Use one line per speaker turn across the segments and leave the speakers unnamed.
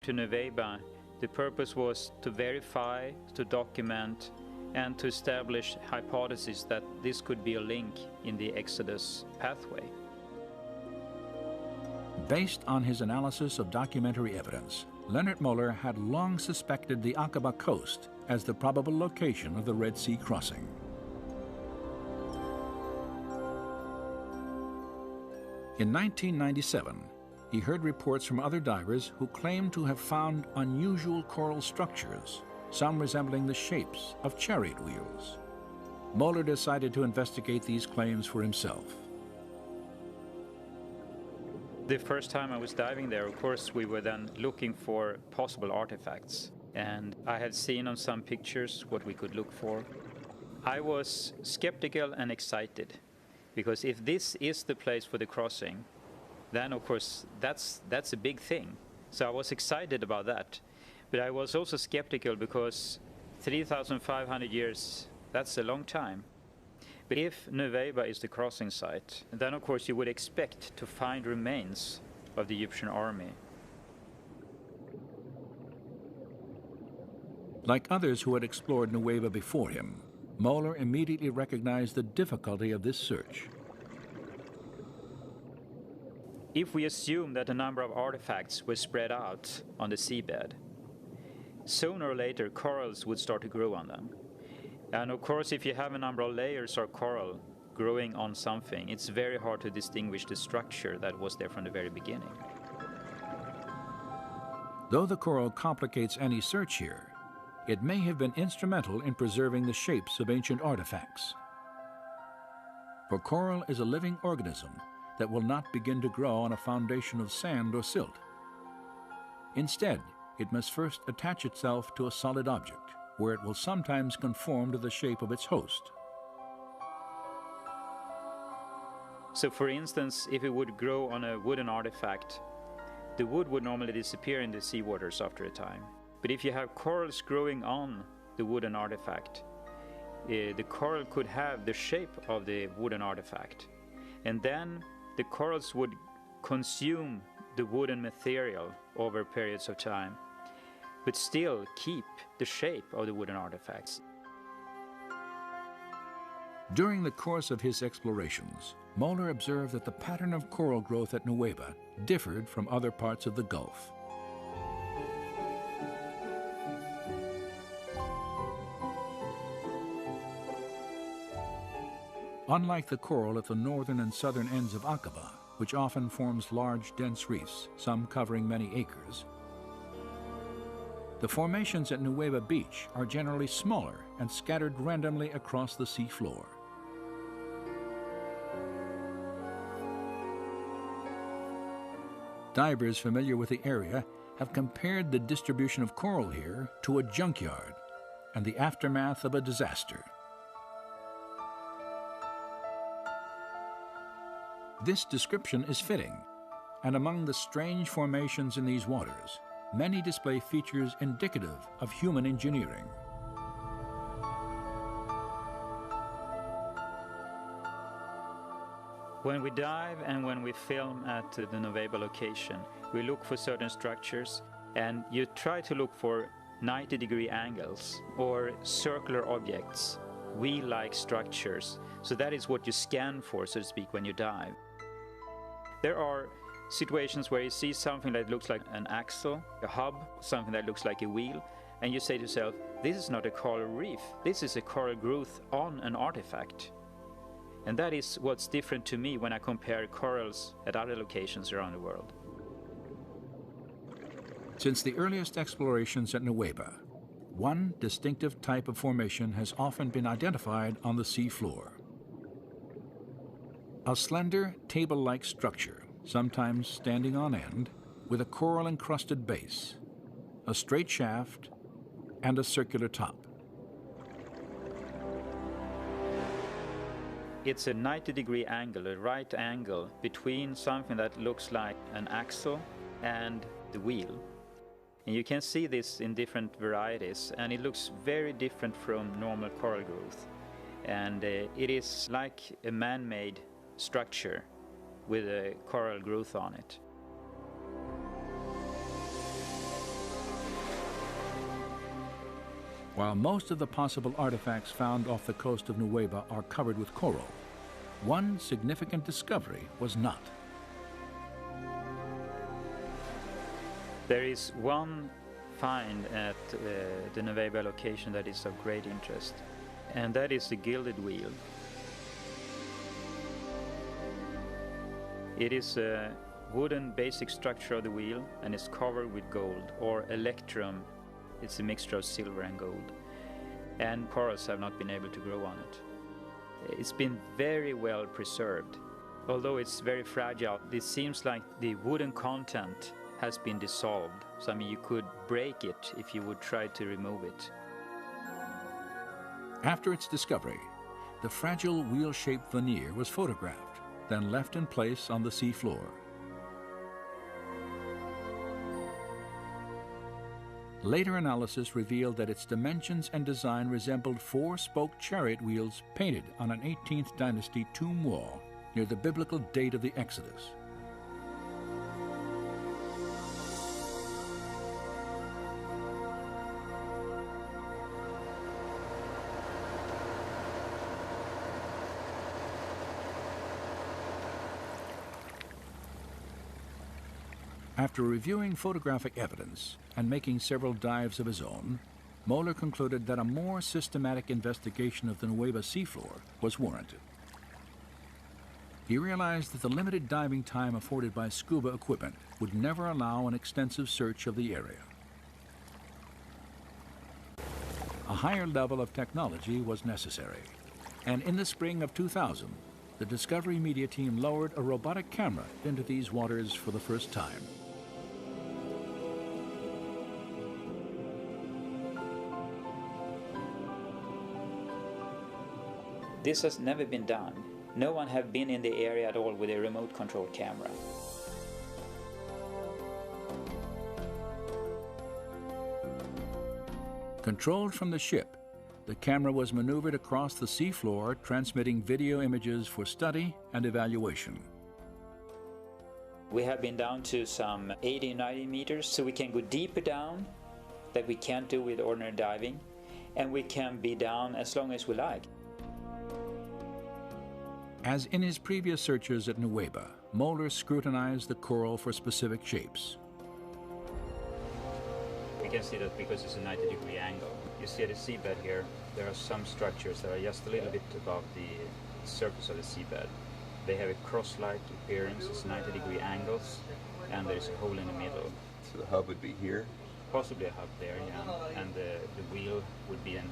to Nuweiba, the purpose was to verify, to document, and to establish hypotheses that this could be a link in the Exodus pathway.
Based on his analysis of documentary evidence, Leonard Moeller had long suspected the Aqaba coast as the probable location of the Red Sea crossing. In 1997, he heard reports from other divers who claimed to have found unusual coral structures, some resembling the shapes of chariot wheels. Moeller decided to investigate these claims for himself.
The first time I was diving there, of course, we were then looking for possible artifacts. And I had seen on some pictures what we could look for. I was skeptical and excited, because if this is the place for the crossing, then of course that's a big thing. So I was excited about that. But I was also skeptical because 3,500 years, that's a long time. But if Nuweiba is the crossing site, then of course you would expect to find remains of the Egyptian army.
Like others who had explored Nuweiba before him, Moeller immediately recognized the difficulty of this search.
If we assume that a number of artifacts were spread out on the seabed, sooner or later corals would start to grow on them. And of course, if you have a number of layers of coral growing on something, it's very hard to distinguish the structure that was there from the very beginning.
Though the coral complicates any search here, it may have been instrumental in preserving the shapes of ancient artifacts. For coral is a living organism that will not begin to grow on a foundation of sand or silt. Instead, it must first attach itself to a solid object, where it will sometimes conform to the shape of its host.
So for instance, if it would grow on a wooden artifact, the wood would normally disappear in the seawaters after a time. But if you have corals growing on the wooden artifact, the coral could have the shape of the wooden artifact. And then the corals would consume the wooden material over periods of time, but still keep the shape of the wooden artifacts.
During the course of his explorations, Moeller observed that the pattern of coral growth at Nuweiba differed from other parts of the Gulf. Unlike the coral at the northern and southern ends of Aqaba, which often forms large, dense reefs, some covering many acres, the formations at Nuweiba Beach are generally smaller and scattered randomly across the seafloor. Divers familiar with the area have compared the distribution of coral here to a junkyard and the aftermath of a disaster. This description is fitting, and among the strange formations in these waters, many display features indicative of human engineering.
When we dive and when we film at the Nuweiba location, we look for certain structures, and you try to look for 90-degree angles or circular objects, wheel-like structures. So that is what you scan for, so to speak, when you dive. There are situations where you see something that looks like an axle, a hub, something that looks like a wheel, and you say to yourself, this is not a coral reef, this is a coral growth on an artifact. And that is what's different to me when I compare corals at other locations around the world.
Since the earliest explorations at Nuweiba, one distinctive type of formation has often been identified on the seafloor. A slender, table-like structure, sometimes standing on end, with a coral-encrusted base, a straight shaft, and a circular top.
It's a 90-degree angle, a right angle, between something that looks like an axle and the wheel. And you can see this in different varieties, and it looks very different from normal coral growth. And it is like a man-made structure with a coral growth on it.
While most of the possible artifacts found off the coast of Nueva are covered with coral, one significant discovery was not.
There is one find at the Nueva location that is of great interest, and that is the gilded wheel. It is a wooden basic structure of the wheel and is covered with gold, or electrum. It's a mixture of silver and gold, and corals have not been able to grow on it. It's been very well preserved. Although it's very fragile, it seems like the wooden content has been dissolved. So I mean, you could break it if you would try to remove it.
After its discovery, the fragile wheel-shaped veneer was photographed, then left in place on the sea floor. Later analysis revealed that its dimensions and design resembled four-spoke chariot wheels painted on an 18th dynasty tomb wall near the biblical date of the Exodus. After reviewing photographic evidence and making several dives of his own, Moeller concluded that a more systematic investigation of the Nueva seafloor was warranted. He realized that the limited diving time afforded by scuba equipment would never allow an extensive search of the area. A higher level of technology was necessary, and in the spring of 2000, the Discovery Media team lowered a robotic camera into these waters for the first time.
This has never been done. No one have been in the area at all with a remote control camera.
Controlled from the ship, the camera was maneuvered across the seafloor, transmitting video images for study and evaluation.
We have been down to some 80-90 meters, so we can go deeper down that we can't do with ordinary diving, and we can be down as long as we like.
As in his previous searches at Nueva, Moeller scrutinized the coral for specific shapes.
We can see that because it's a 90-degree angle. You see at the seabed here, there are some structures that are just a little bit above the surface of the seabed. They have a cross-like appearance, it's 90-degree angles, and there's a hole in the middle.
So the hub would be here?
Possibly a hub there, yeah. And the wheel would be a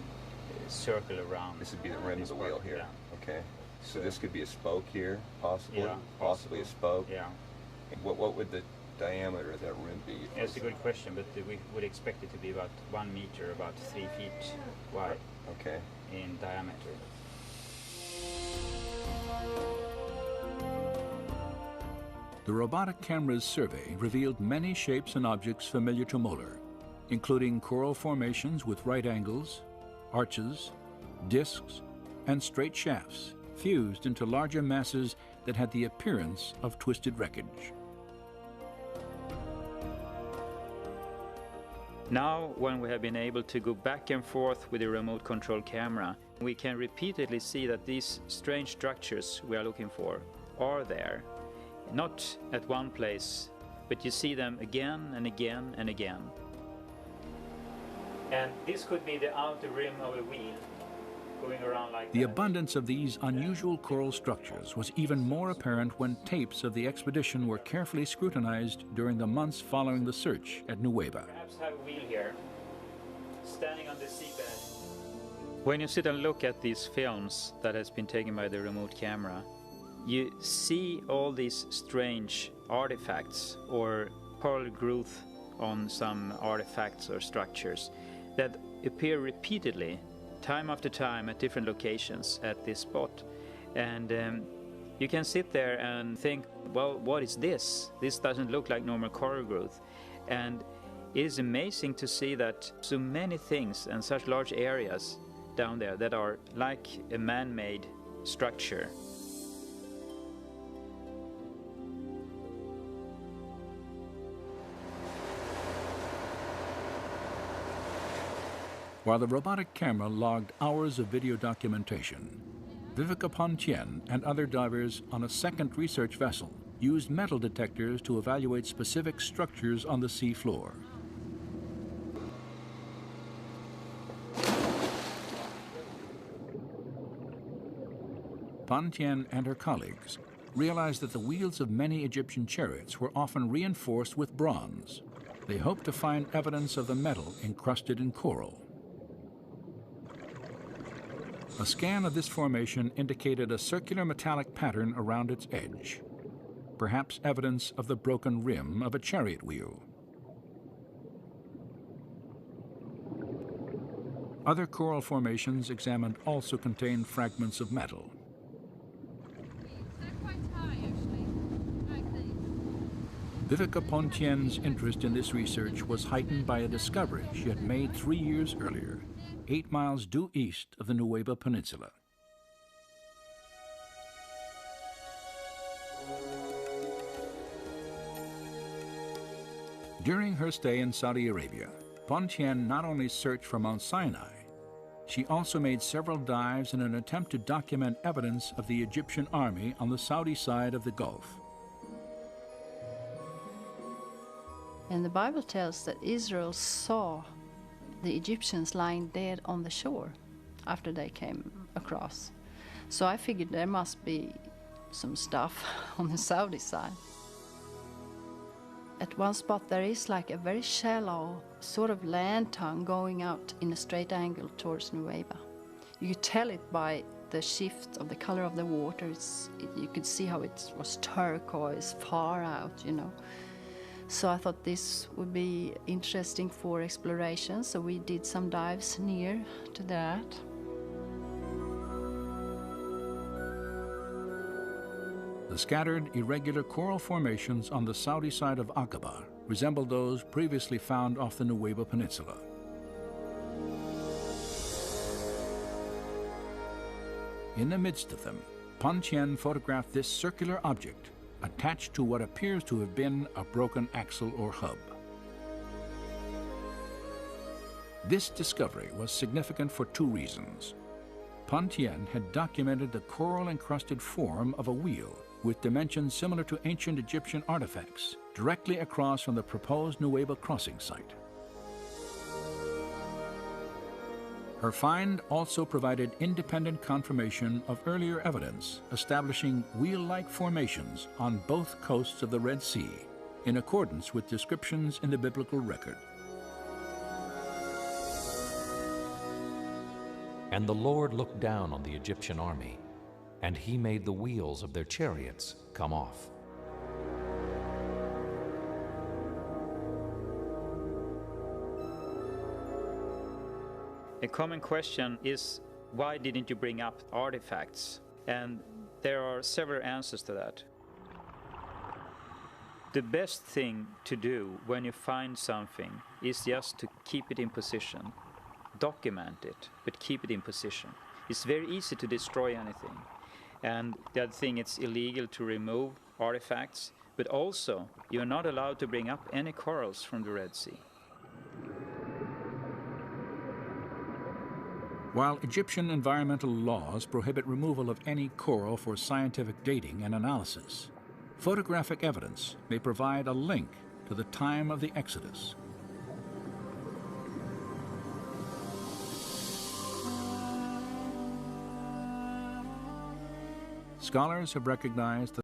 circle around.
This would be the rim of the wheel here?
Yeah.
Okay. So this could be a spoke here, possibly?
Yeah,
possibly a spoke?
Yeah.
What would the diameter of that rim be?
That's a good question, but we would expect it to be about 1 meter, about 3 feet wide.
Okay.
In diameter.
The robotic camera's survey revealed many shapes and objects familiar to Moeller, including coral formations with right angles, arches, discs, and straight shafts fused into larger masses that had the appearance of twisted wreckage.
Now, when we have been able to go back and forth with the remote control camera, we can repeatedly see that these strange structures we are looking for are there. Not at one place, but you see them again and again and again. And this could be the outer rim of a wheel going around like
The
that.
abundance of these unusual coral structures was even more apparent when tapes of the expedition were carefully scrutinized during the months following the search at Nueva.
Perhaps have a wheel here, standing on the seabed. When you sit and look at these films that has been taken by the remote camera, you see all these strange artifacts or coral growth on some artifacts or structures that appear repeatedly, time after time, at different locations at this spot. And you can sit there and think, well, what is this? This doesn't look like normal coral growth. And it is amazing to see that so many things and such large areas down there that are like a man-made structure.
While the robotic camera logged hours of video documentation, Viveka Pontien and other divers on a second research vessel used metal detectors to evaluate specific structures on the sea floor. Pontien and her colleagues realized that the wheels of many Egyptian chariots were often reinforced with bronze. They hoped to find evidence of the metal encrusted in coral. A scan of this formation indicated a circular metallic pattern around its edge, perhaps evidence of the broken rim of a chariot wheel. Other coral formations examined also contained fragments of metal. Viveka Pontien's interest in this research was heightened by a discovery she had made 3 years earlier, 8 miles due east of the Nuweiba Peninsula. During her stay in Saudi Arabia, Pontien not only searched for Mount Sinai, she also made several dives in an attempt to document evidence of the Egyptian army on the Saudi side of the Gulf.
And the Bible tells that Israel saw the Egyptians lying dead on the shore after they came across. So I figured there must be some stuff on the Saudi side. At one spot there is like a very shallow sort of land tongue going out in a straight angle towards Nuweiba. You could tell it by the shift of the color of the water. You could see how it was turquoise far out, you know. So I thought this would be interesting for exploration, so we did some dives near to that.
The scattered, irregular coral formations on the Saudi side of Aqaba resemble those previously found off the Nuweiba Peninsula. In the midst of them, Pontien photographed this circular object attached to what appears to have been a broken axle or hub. This discovery was significant for 2 reasons. Pontien had documented the coral-encrusted form of a wheel with dimensions similar to ancient Egyptian artifacts directly across from the proposed Nuweiba crossing site. Her find also provided independent confirmation of earlier evidence establishing wheel-like formations on both coasts of the Red Sea, in accordance with descriptions in the biblical record.
And the Lord looked down on the Egyptian army, and he made the wheels of their chariots come off.
A common question is, why didn't you bring up artifacts? And there are several answers to that. The best thing to do when you find something is just to keep it in position. Document it, but keep it in position. It's very easy to destroy anything. And the other thing, it's illegal to remove artifacts, but also you're not allowed to bring up any corals from the Red Sea.
While Egyptian environmental laws prohibit removal of any coral for scientific dating and analysis, photographic evidence may provide a link to the time of the Exodus. Scholars have recognized that